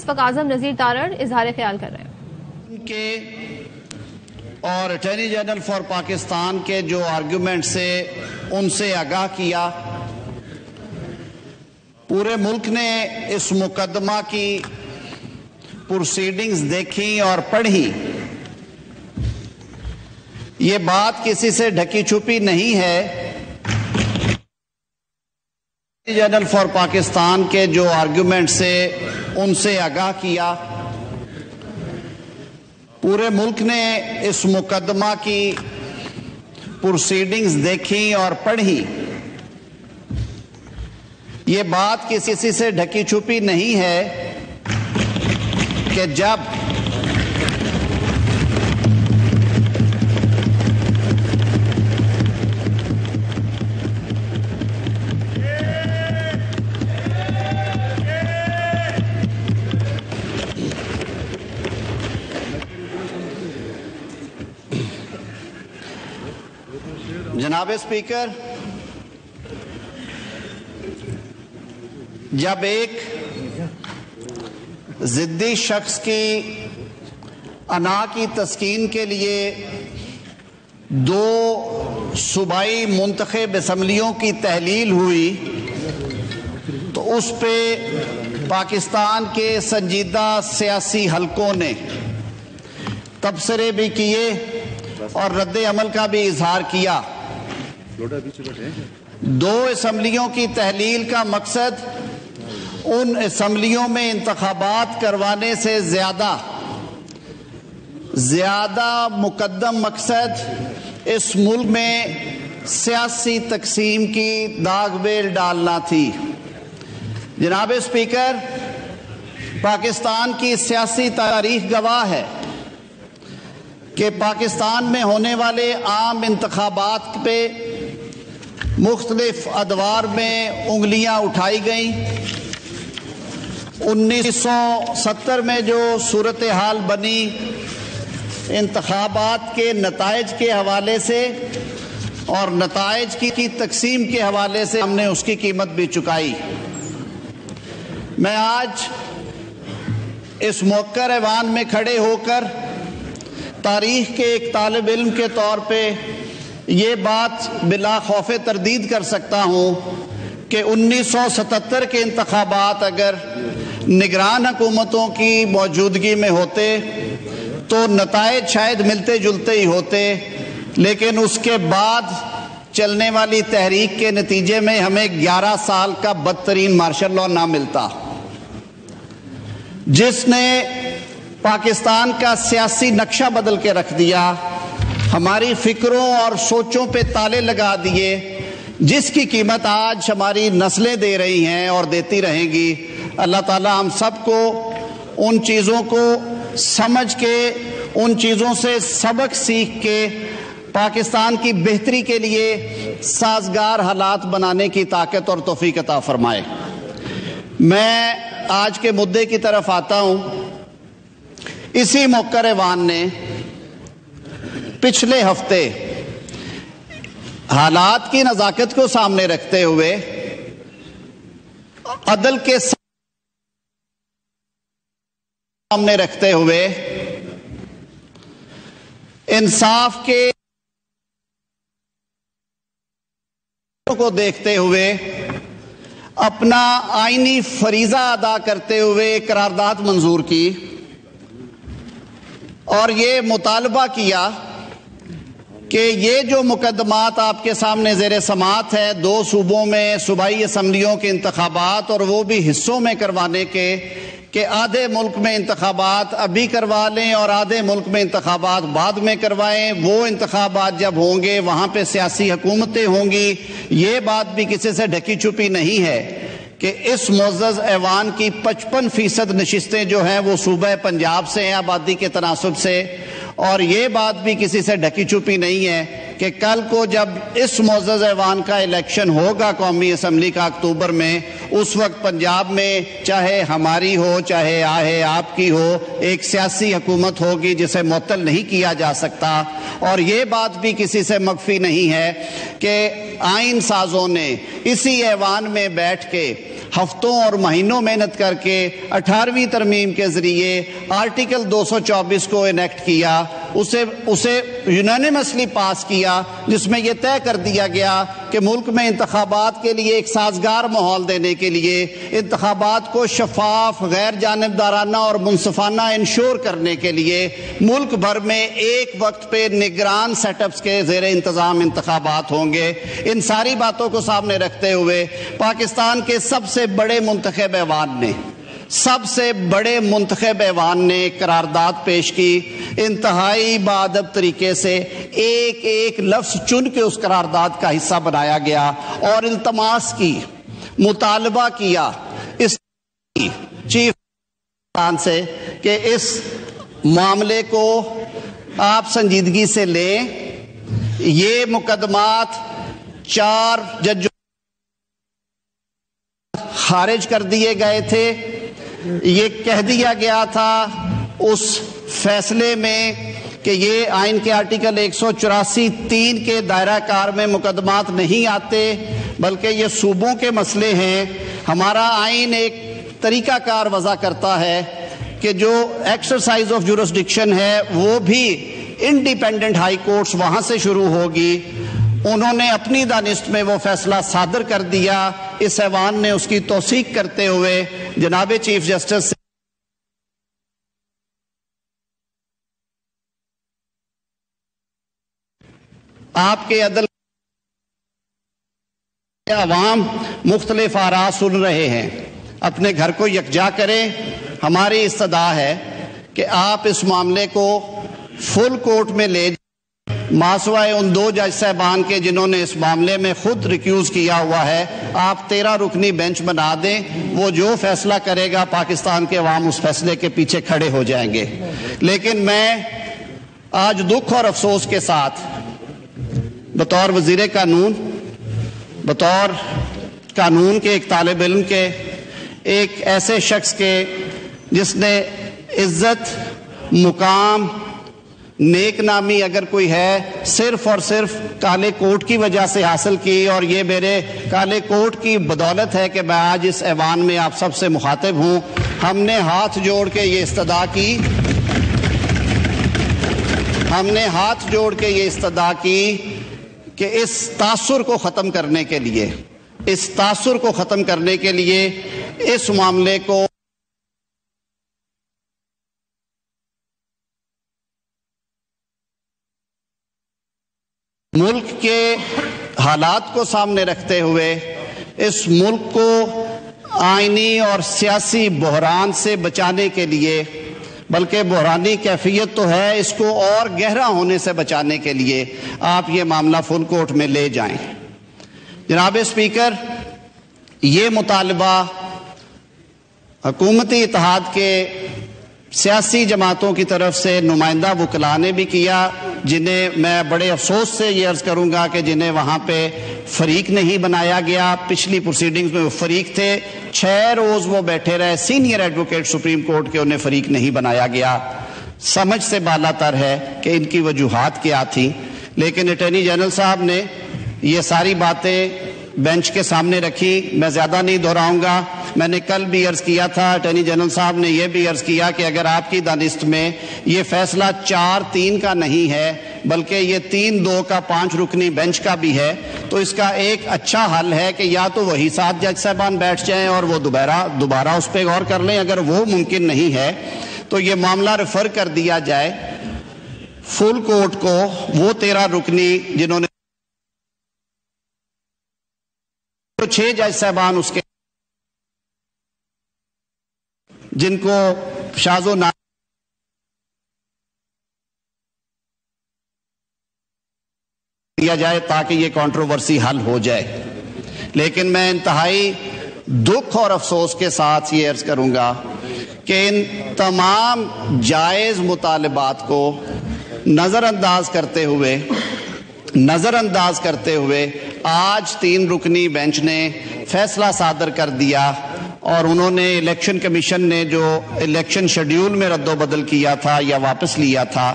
وفاق اعظم نذیر تارڑ اظہار خیال کر رہے ہیں اور اٹارنی جنرل فار پاکستان کے جو آرگیومنٹ سے ان سے آگاہ کیا. پورے ملک نے اس مقدمہ کی پروسیڈنگز دیکھی اور پڑھی. یہ بات کسی سے ڈھکی چھپی نہیں ہے. جنرل فار پاکستان کے جو آرگیومنٹ سے ان سے آگاہ کیا. پورے ملک نے اس مقدمہ کی پروسیڈنگز دیکھی اور پڑھی. یہ بات کسی سے ڈھکی چھپی نہیں ہے کہ جب جناب اسپیکر، جب ایک ضدی شخص کی انا کی تسکین کے لیے دو صوبائی منتخب اسمبلیوں کی تحلیل ہوئی تو اس پہ پاکستان کے سنجیدہ سیاسی حلقوں نے تبصرے بھی کیے اور رد عمل کا بھی اظہار کیا. دو اسمبلیوں کی تحلیل کا مقصد ان اسمبلیوں میں انتخابات کروانے سے زیادہ مقدم مقصد اس ملک میں سیاسی تقسیم کی داغ بیل ڈالنا تھی. جناب اسپیکر، پاکستان کی سیاسی تاریخ گواہ ہے کہ پاکستان میں ہونے والے عام انتخابات پہ مختلف ادوار میں انگلیاں اٹھائی گئیں. 1970 میں جو صورتحال بنی انتخابات کے نتائج کے حوالے سے اور نتائج کی تقسیم کے حوالے سے ہم نے اس کی قیمت بھی چکائی. میں آج اس موقر ایوان میں کھڑے ہو کر تاریخ کے ایک طالب علم کے طور پہ یہ بات بلا خوف تردید کر سکتا ہوں کہ 1977 کے انتخابات اگر نگران حکومتوں کی موجودگی میں ہوتے تو نتائج شاید ملتے جلتے ہی ہوتے، لیکن اس کے بعد چلنے والی تحریک کے نتیجے میں ہمیں 11 سال کا بدترین مارشل لاء نہ ملتا، جس نے پاکستان کا سیاسی نقشہ بدل کے رکھ دیا، ہماری فکروں اور سوچوں پہ تالے لگا دیے، جس کی قیمت آج ہماری نسلیں دے رہی ہیں اور دیتی رہیں گی. اللہ تعالی ہم سب کو ان چیزوں کو سمجھ کے، ان چیزوں سے سبق سیکھ کے پاکستان کی بہتری کے لیے سازگار حالات بنانے کی طاقت اور توفیق عطا فرمائے. میں آج کے مدعے کی طرف آتا ہوں. اسی موقر ایوان نے پچھلے ہفتے حالات کی نزاکت کو سامنے رکھتے ہوئے عدل کے سامنے رکھتے ہوئے انصاف کے کو دیکھتے ہوئے اپنا آئینی فریضہ ادا کرتے ہوئے قرارداد منظور کی اور یہ مطالبہ کیا کہ یہ جو مقدمات آپ کے سامنے زیر سماعت ہے، دو صوبوں میں صوبائی اسمبلیوں کے انتخابات اور وہ بھی حصوں میں کروانے کے، کہ آدھے ملک میں انتخابات ابھی کروا لیں اور آدھے ملک میں انتخابات بعد میں کروائیں. وہ انتخابات جب ہوں گے وہاں پہ سیاسی حکومتیں ہوں گی. یہ بات بھی کسی سے ڈھکی چھپی نہیں ہے کہ اس معزز ایوان کی 55% نشستیں جو ہیں وہ صوبہ پنجاب سے ہیں آبادی کے تناسب سے، اور یہ بات بھی کسی سے ڈھکی چھپی نہیں ہے کہ کہ کل کو جب اس معزز ایوان کا الیکشن ہوگا قومی اسمبلی کا اکتوبر میں، اس وقت پنجاب میں چاہے ہماری ہو چاہے آہے آپ کی ہو، ایک سیاسی حکومت ہوگی جسے معطل نہیں کیا جا سکتا۔ اور یہ بات بھی کسی سے مخفی نہیں ہے کہ آئین سازوں نے اسی ایوان میں بیٹھ کے ہفتوں اور مہینوں محنت کر کے 18ویں ترمیم کے ذریعے آرٹیکل 224 کو انیکٹ کیا، اسے یونانیمسلی پاس کیا، جس میں یہ طے کر دیا گیا کہ ملک میں انتخابات کے لیے ایک سازگار ماحول دینے کے لیے، انتخابات کو شفاف، غیر جانبدارانہ اور منصفانہ انشور کرنے کے لیے ملک بھر میں ایک وقت پہ نگران سیٹ اپس کے زیر انتظام انتخابات ہوں گے۔ ان ساری باتوں کو سامنے رکھتے ہوئے پاکستان کے سب سے بڑے منتخب ایوان نے قرارداد پیش کی، انتہائی باادب طریقے سے ایک ایک لفظ چن کے اس قرارداد کا حصہ بنایا گیا اور التماس کی، مطالبہ کیا اس چیف سے کہ اس معاملے کو آپ سنجیدگی سے لیں۔ یہ مقدمات 4 ججوں خارج کر دیے گئے تھے۔ یہ کہہ دیا گیا تھا اس فیصلے میں کہ یہ آئین کے آرٹیکل 184(3) کے دائرہ کار میں مقدمات نہیں آتے، بلکہ یہ صوبوں کے مسئلے ہیں۔ ہمارا آئین ایک طریقہ کار وضع کرتا ہے کہ جو ایکسرسائز آف جورسڈکشن ہے وہ بھی انڈیپینڈنٹ ہائی کورٹس وہاں سے شروع ہوگی۔ انہوں نے اپنی دانست میں وہ فیصلہ صادر کر دیا۔ اس ایوان نے اس کی توثیق کرتے ہوئے جناب چیف جسٹس سے آپ کے عدل عوام مختلف آراء سن رہے ہیں، اپنے گھر کو یکجا کریں۔ ہماری استدعا ہے کہ آپ اس معاملے کو فل کورٹ میں لے جائیں، ماسوائے ان 2 جج صاحبان کے جنہوں نے اس معاملے میں خود ریکیوز کیا ہوا ہے۔ آپ 13 رکنی بینچ بنا دیں، وہ جو فیصلہ کرے گا پاکستان کے عوام اس فیصلے کے پیچھے کھڑے ہو جائیں گے۔ لیکن میں آج دکھ اور افسوس کے ساتھ بطور وزیر قانون، بطور قانون کے ایک طالب علم کے، ایک ایسے شخص کے جس نے عزت، مقام، نیک نامی اگر کوئی ہے صرف اور صرف کالے کوٹ کی وجہ سے حاصل کی، اور یہ میرے کالے کوٹ کی بدولت ہے کہ میں آج اس ایوان میں آپ سب سے مخاطب ہوں۔ ہم نے ہاتھ جوڑ کے یہ استدعا کی کہ اس تاثر کو ختم کرنے کے لیے اس معاملے کو ملک کے حالات کو سامنے رکھتے ہوئے اس ملک کو آئینی اور سیاسی بحران سے بچانے کے لیے، بلکہ بحرانی کیفیت تو ہے، اس کو اور گہرا ہونے سے بچانے کے لیے آپ یہ معاملہ فل کورٹ میں لے جائیں۔ جناب اسپیکر، یہ مطالبہ حکومتی اتحاد کے سیاسی جماعتوں کی طرف سے نمائندہ وکلاء نے بھی کیا، جنہیں میں بڑے افسوس سے یہ عرض کروں گا کہ جنہیں وہاں پہ فریق نہیں بنایا گیا۔ پچھلی پروسیڈنگز میں وہ فریق تھے، 6 روز وہ بیٹھے رہے، سینئر ایڈوکیٹ سپریم کورٹ کے، انہیں فریق نہیں بنایا گیا۔ سمجھ سے بالا تر ہے کہ ان کی وجوہات کیا تھیں، لیکن اٹارنی جنرل صاحب نے یہ ساری باتیں بینچ کے سامنے رکھی۔ میں زیادہ نہیں دہراؤں گا، میں نے کل بھی عرض کیا تھا، اٹارنی جنرل صاحب نے یہ بھی عرض کیا کہ اگر آپ کی دانست میں یہ فیصلہ 4-3 کا نہیں ہے بلکہ یہ 3-2 کا 5 رکنی بینچ کا بھی ہے، تو اس کا ایک اچھا حل ہے کہ یا تو وہی 7 جج صاحبان بیٹھ جائیں اور وہ دوبارہ اس پہ غور کر لیں۔ اگر وہ ممکن نہیں ہے تو یہ معاملہ ریفر کر دیا جائے فل کورٹ کو۔ وہ 13 رکنی جنہوں نے 6 جج صاحبان اس کے جن کو شاذ و نادر دیا جائے تاکہ یہ کنٹروورسی حل ہو جائے۔ لیکن میں انتہائی دکھ اور افسوس کے ساتھ یہ عرض کروں گا کہ ان تمام جائز مطالبات کو نظر انداز کرتے ہوئے نظر انداز کرتے ہوئے آج 3 رکنی بینچ نے فیصلہ صادر کر دیا، اور انہوں نے الیکشن کمیشن نے جو الیکشن شیڈیول میں رد و بدل کیا تھا یا واپس لیا تھا،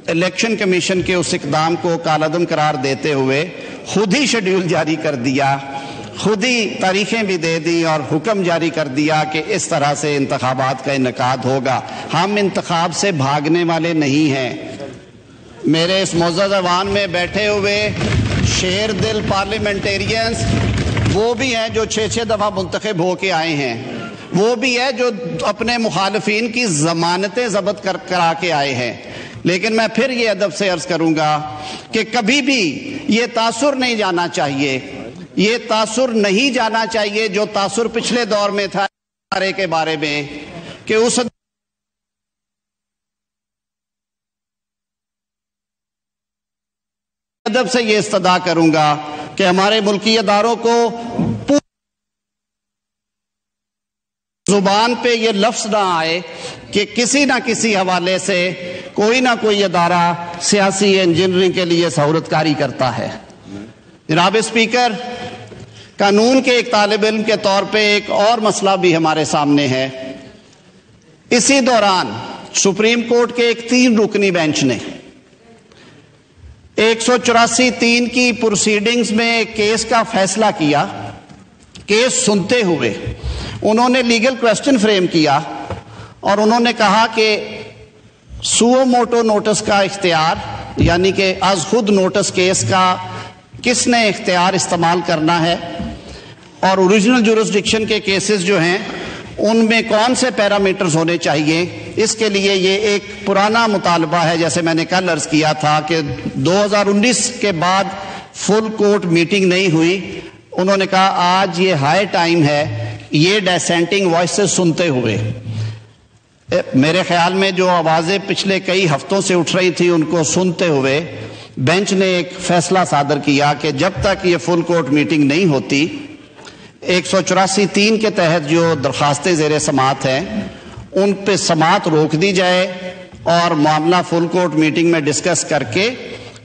الیکشن کمیشن کے اس اقدام کو کالعدم قرار دیتے ہوئے خود ہی شیڈیول جاری کر دیا، خود ہی تاریخیں بھی دے دی اور حکم جاری کر دیا کہ اس طرح سے انتخابات کا انعقاد ہوگا۔ ہم انتخاب سے بھاگنے والے نہیں ہیں۔ میرے اس معزز ایوان میں بیٹھے ہوئے شیر دل پارلیمنٹیرینز وہ بھی ہیں جو 6 دفعہ منتخب ہو کے آئے ہیں، وہ بھی ہے جو اپنے مخالفین کی ضمانتیں ضبط کرا کے آئے ہیں، لیکن میں پھر یہ ادب سے عرض کروں گا کہ کبھی بھی یہ تاثر نہیں جانا چاہیے، یہ تاثر نہیں جانا چاہیے جو تاثر پچھلے دور میں تھا کے بارے میں، کہ اس ادب سے یہ استدعا کروں گا کہ ہمارے ملکی اداروں کو زبان پہ یہ لفظ نہ آئے کہ کسی نہ کسی حوالے سے کوئی نہ کوئی ادارہ سیاسی انجینئرنگ کے لیے سہولت کاری کرتا ہے۔ جناب اسپیکر، قانون کے ایک طالب علم کے طور پہ ایک اور مسئلہ بھی ہمارے سامنے ہے۔ اسی دوران سپریم کورٹ کے ایک 3 رکنی بینچ نے 184(3) کی پروسیڈنگز میں ایک کیس کا فیصلہ کیا۔ کیس سنتے ہوئے انہوں نے لیگل کویسچن فریم کیا اور انہوں نے کہا کہ سو موٹو نوٹس کا اختیار، یعنی کہ از خود نوٹس کیس کا کس نے اختیار استعمال کرنا ہے، اور اوریجنل جورسڈکشن کے کیسز جو ہیں ان میں کون سے پیرامیٹرز ہونے چاہیے۔ اس کے لیے یہ ایک پرانا مطالبہ ہے، جیسے میں نے کل عرض کیا تھا کہ 2019 کے بعد فل کورٹ میٹنگ نہیں ہوئی۔ انہوں نے کہا آج یہ ہائی ٹائم ہے یہ ڈیسینٹنگ وائسز سنتے ہوئے، میرے خیال میں جو آوازیں پچھلے کئی ہفتوں سے اٹھ رہی تھی ان کو سنتے ہوئے بینچ نے ایک فیصلہ صادر کیا کہ جب تک یہ فل کورٹ میٹنگ نہیں ہوتی 184(3) کے تحت جو درخواستیں زیر سماعت ہیں ان پہ سماعت روک دی جائے اور معاملہ فل کورٹ میٹنگ میں ڈسکس کر کے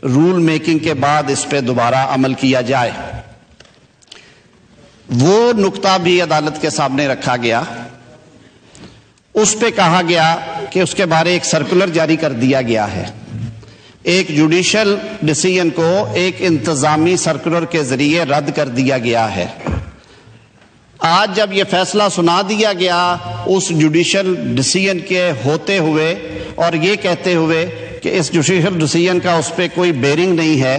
رول میکنگ کے بعد اس پہ دوبارہ عمل کیا جائے۔ وہ نقطہ بھی عدالت کے سامنے رکھا گیا، اس پہ کہا گیا کہ اس کے بارے ایک سرکولر جاری کر دیا گیا ہے۔ ایک جوڈیشل ڈیسیژن کو ایک انتظامی سرکولر کے ذریعے رد کر دیا گیا ہے۔ آج جب یہ فیصلہ سنا دیا گیا اس جوڈیشل ڈیسیژن کے ہوتے ہوئے اور یہ کہتے ہوئے کہ اس جوڈیشل ڈیسیژن کا اس پہ کوئی بیرنگ نہیں ہے،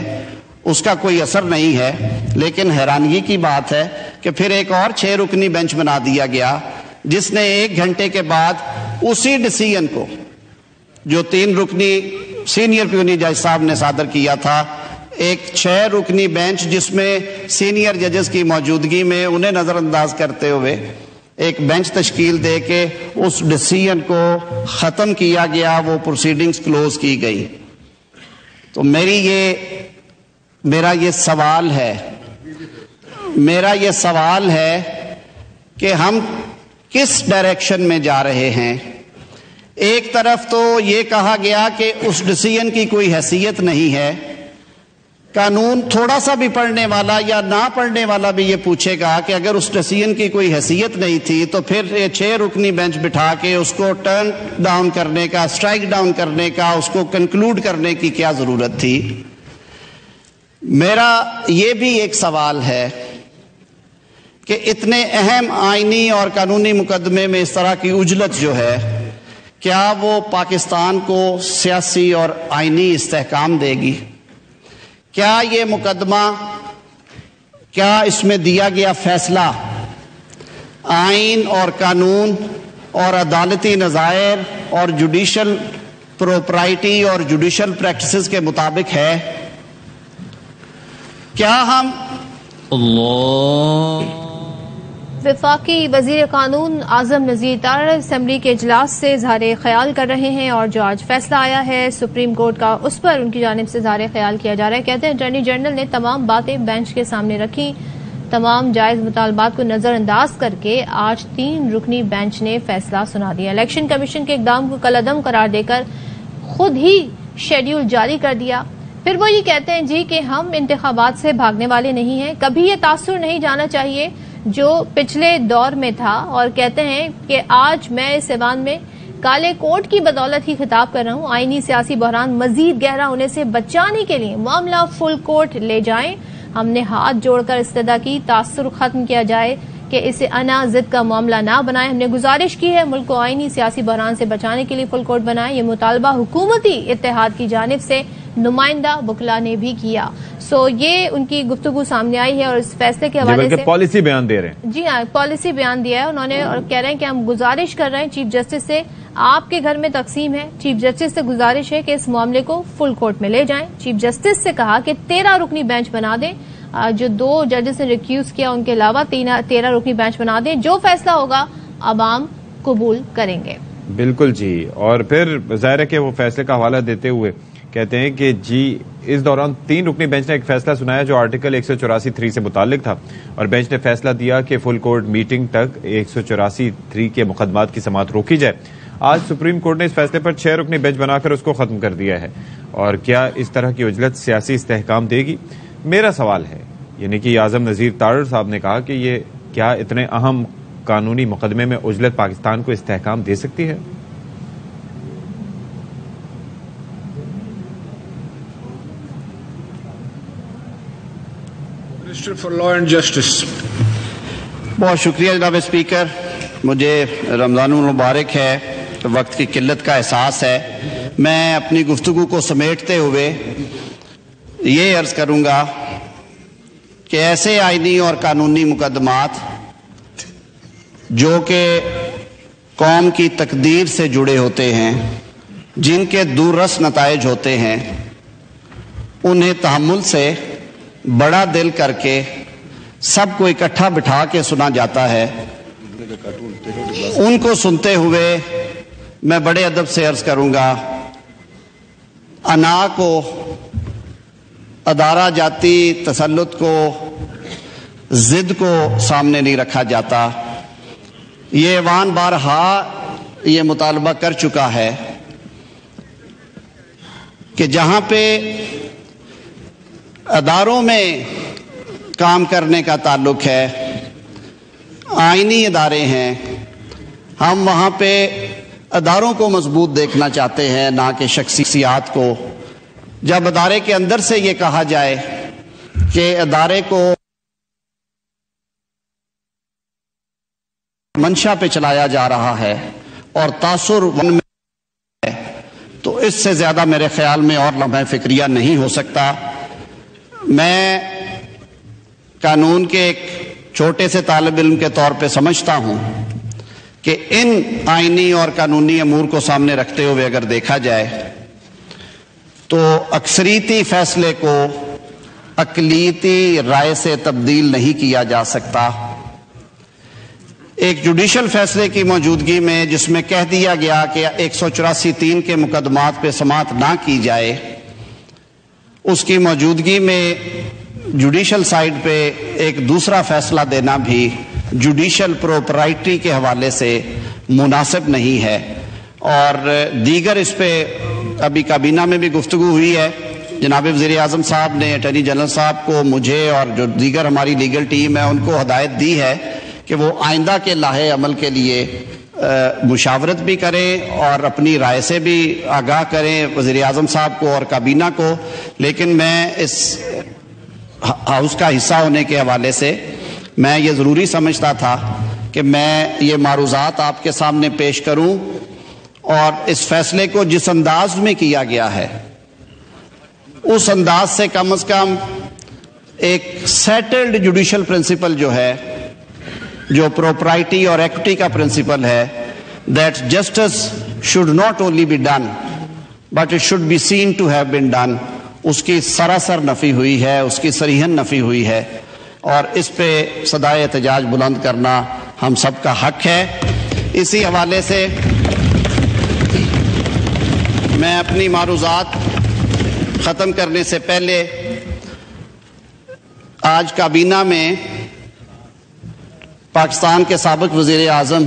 اس کا کوئی اثر نہیں ہے، لیکن حیرانگی کی بات ہے کہ پھر ایک اور 6 رکنی بینچ بنا دیا گیا جس نے 1 گھنٹے کے بعد اسی ڈیسیژن کو جو 3 رکنی سینئر پیونی جج صاحب نے صادر کیا تھا، ایک 6 رکنی بینچ جس میں سینئر ججز کی موجودگی میں انہیں نظر انداز کرتے ہوئے ایک بینچ تشکیل دے کے اس ڈیسیژن کو ختم کیا گیا، وہ پروسیڈنگز کلوز کی گئی۔ تو میرا یہ سوال ہے کہ ہم کس ڈائریکشن میں جا رہے ہیں؟ ایک طرف تو یہ کہا گیا کہ اس ڈیسیژن کی کوئی حیثیت نہیں ہے، قانون تھوڑا سا بھی پڑھنے والا یا نہ پڑھنے والا بھی یہ پوچھے گا کہ اگر اس ڈیسیژن کی کوئی حیثیت نہیں تھی تو پھر یہ 6 رکنی بینچ بٹھا کے اس کو ٹرن ڈاؤن کرنے کا، اسٹرائک ڈاؤن کرنے کا، اس کو کنکلوڈ کرنے کی کیا ضرورت تھی؟ میرا یہ بھی ایک سوال ہے کہ اتنے اہم آئینی اور قانونی مقدمے میں اس طرح کی عجلت جو ہے، کیا وہ پاکستان کو سیاسی اور آئینی استحکام دے گی؟ کیا یہ مقدمہ، کیا اس میں دیا گیا فیصلہ آئین اور قانون اور عدالتی نظائر اور جوڈیشل پروپرائٹی اور جوڈیشل پریکٹسز کے مطابق ہے؟ کیا ہم وفاقی وزیر قانون اعظم نذیر تارڑ اسمبلی کے اجلاس سے اظہار خیال کر رہے ہیں، اور جو آج فیصلہ آیا ہے سپریم کورٹ کا اس پر ان کی جانب سے اظہار خیال کیا جا رہا ہے۔ کہتے ہیں اٹارنی جنرل نے تمام باتیں بینچ کے سامنے رکھی، تمام جائز مطالبات کو نظر انداز کر کے آج 3 رکنی بینچ نے فیصلہ سنا دیا۔ الیکشن کمیشن کے اقدام کو کالعدم قرار دے کر خود ہی شیڈیول جاری کر دیا۔ پھر وہ یہ کہتے ہیں جی کہ ہم انتخابات سے بھاگنے والے نہیں ہیں، کبھی یہ تاثر نہیں جانا چاہیے جو پچھلے دور میں تھا، اور کہتے ہیں کہ آج میں اس ایوان میں کالے کوٹ کی بدولت ہی خطاب کر رہا ہوں، آئینی سیاسی بحران مزید گہرا ہونے سے بچانے کے لیے معاملہ فل کورٹ لے جائیں۔ ہم نے ہاتھ جوڑ کر استدعا کی تاثر ختم کیا جائے کہ اسے انا ضد کا معاملہ نہ بنائیں۔ ہم نے گزارش کی ہے ملک کو آئینی سیاسی بحران سے بچانے کے لیے فل کورٹ بنائیں۔ یہ مطالبہ حکومتی اتحاد کی جانب سے نمائندہ بکلا نے بھی کیا۔ یہ ان کی گفتگو سامنے آئی ہے اور اس فیصلے کے حوالے سے پالیسی بیان دے رہے ہیں۔ جی ہاں، پالیسی بیان دیا ہے انہوں نے، اور کہہ رہے ہیں کہ ہم گزارش کر رہے ہیں چیف جسٹس سے، آپ کے گھر میں تقسیم ہے، چیف جسٹس سے گزارش ہے کہ اس معاملے کو فل کورٹ میں لے جائیں۔ چیف جسٹس سے کہا کہ 13 رکنی بینچ بنا دیں، جو 2 ججز نے ریکیوز کیا ان کے علاوہ 13 رکنی بینچ بنا دیں، جو فیصلہ ہوگا عوام قبول کریں گے۔ بالکل جی، اور پھر ظاہر ہے کہ وہ فیصلے کا حوالہ دیتے ہوئے کہتے ہیں کہ جی اس دوران 3 رکنی بینچ نے ایک فیصلہ سنایا جو آرٹیکل 184(3) سے متعلق تھا، اور بینچ نے فیصلہ دیا کہ فل کورٹ میٹنگ تک 184(3) کے مقدمات کی سماعت روکی جائے۔ آج سپریم کورٹ نے اس فیصلے پر 6 رکنی بینچ بنا کر اس کو ختم کر دیا ہے، اور کیا اس طرح کی عجلت سیاسی استحکام دے گی؟ میرا سوال ہے، یعنی کہ اعظم نذیر تارڑ صاحب نے کہا کہ یہ کیا اتنے اہم قانونی مقدمے میں عجلت پاکستان کو استحکام دے سکتی ہے؟ Minister for law and justice. بہت شکریہ جناب اسپیکر، مجھے رمضان المبارک ہے، وقت کی قلت کا احساس ہے۔ میں اپنی گفتگو کو سمیٹتے ہوئے یہ عرض کروں گا کہ ایسے آئینی اور قانونی مقدمات جو کہ قوم کی تقدیر سے جڑے ہوتے ہیں، جن کے دوررس نتائج ہوتے ہیں، انہیں تحمل سے بڑا دل کر کے سب کو اکٹھا بٹھا کے سنا جاتا ہے۔ ان کو سنتے ہوئے میں بڑے ادب سے عرض کروں گا، انا کو، ادارہ جاتی تسلط کو، ضد کو سامنے نہیں رکھا جاتا۔ یہ ایوان بارہا یہ مطالبہ کر چکا ہے کہ جہاں پہ اداروں میں کام کرنے کا تعلق ہے، آئینی ادارے ہیں، ہم وہاں پہ اداروں کو مضبوط دیکھنا چاہتے ہیں، نہ کہ شخصیات کو۔ جب ادارے کے اندر سے یہ کہا جائے کہ ادارے کو منشا پہ چلایا جا رہا ہے اور تاثر ون میں ہے، تو اس سے زیادہ میرے خیال میں اور لمحہ فکریہ نہیں ہو سکتا۔ میں قانون کے ایک چھوٹے سے طالب علم کے طور پہ سمجھتا ہوں کہ ان آئینی اور قانونی امور کو سامنے رکھتے ہوئے اگر دیکھا جائے تو اکثریتی فیصلے کو اقلیتی رائے سے تبدیل نہیں کیا جا سکتا۔ ایک جوڈیشل فیصلے کی موجودگی میں جس میں کہہ دیا گیا کہ 184(3) کے مقدمات پہ سماعت نہ کی جائے، اس کی موجودگی میں جوڈیشل سائیڈ پہ ایک دوسرا فیصلہ دینا بھی جوڈیشل پروپرائٹی کے حوالے سے مناسب نہیں ہے۔ اور دیگر اس پہ ابھی کابینہ میں بھی گفتگو ہوئی ہے، جناب وزیر اعظم صاحب نے اٹارنی جنرل صاحب کو، مجھے اور جو دیگر ہماری لیگل ٹیم ہے ان کو ہدایت دی ہے کہ وہ آئندہ کے لاہے عمل کے لیے مشاورت بھی کریں اور اپنی رائے سے بھی آگاہ کریں وزیر اعظم صاحب کو اور کابینہ کو۔ لیکن میں اس ہاؤس کا حصہ ہونے کے حوالے سے میں یہ ضروری سمجھتا تھا کہ میں یہ معروضات آپ کے سامنے پیش کروں، اور اس فیصلے کو جس انداز میں کیا گیا ہے اس انداز سے کم از کم ایک سیٹلڈ جوڈیشل پرنسپل جو ہے، جو پروپرائٹی اور ایکوٹی کا پرنسپل ہے، that justice should not only be done but it should be seen to have been done، اس کی سراسر نفی ہوئی ہے، اس کی صریحاً نفی ہوئی ہے، اور اس پہ صدائے احتجاج بلند کرنا ہم سب کا حق ہے۔ اسی حوالے سے میں اپنی معروضات ختم کرنے سے پہلے آج کابینہ میں پاکستان کے سابق وزیر اعظم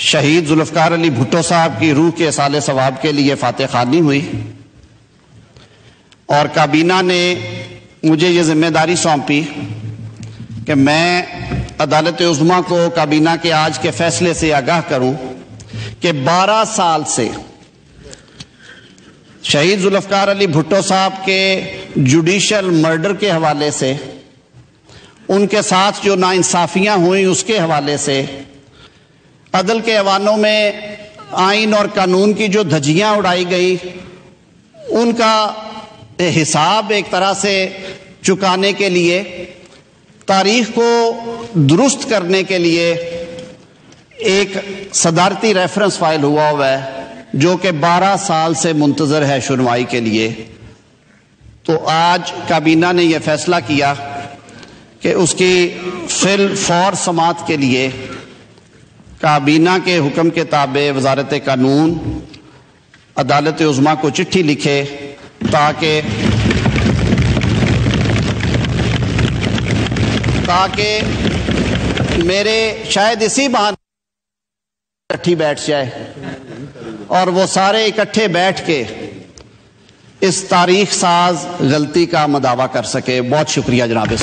شہید ذوالفقار علی بھٹو صاحب کی روح کے اصالِ ثواب کے لیے فاتح خوانی ہوئی۔ اور کابینہ نے مجھے یہ ذمہ داری سونپی کہ میں عدالت عظمیٰ کو کابینہ کے آج کے فیصلے سے آگاہ کروں کہ 12 سال سے شہید ذوالفقار علی بھٹو صاحب کے جوڈیشل مرڈر کے حوالے سے، ان کے ساتھ جو ناانصافیاں ہوئیں اس کے حوالے سے، عدل کے ایوانوں میں آئین اور قانون کی جو دھجیاں اڑائی گئی، ان کا حساب ایک طرح سے چکانے کے لیے، تاریخ کو درست کرنے کے لیے ایک صدارتی ریفرنس فائل ہوا ہے جو کہ 12 سال سے منتظر ہے سنوائی کے لیے۔ تو آج کابینہ نے یہ فیصلہ کیا کہ اس کی فی الفور سماعت کے لیے کابینہ کے حکم کے تابع وزارت قانون عدالت عظمیٰ کو چٹھی لکھے تاکہ میرے شاید اسی بہانے اکٹھی بیٹھ جائے اور وہ سارے اکٹھے بیٹھ کے اس تاریخ ساز غلطی کا مداوع کر سکے۔ بہت شکریہ جناب۔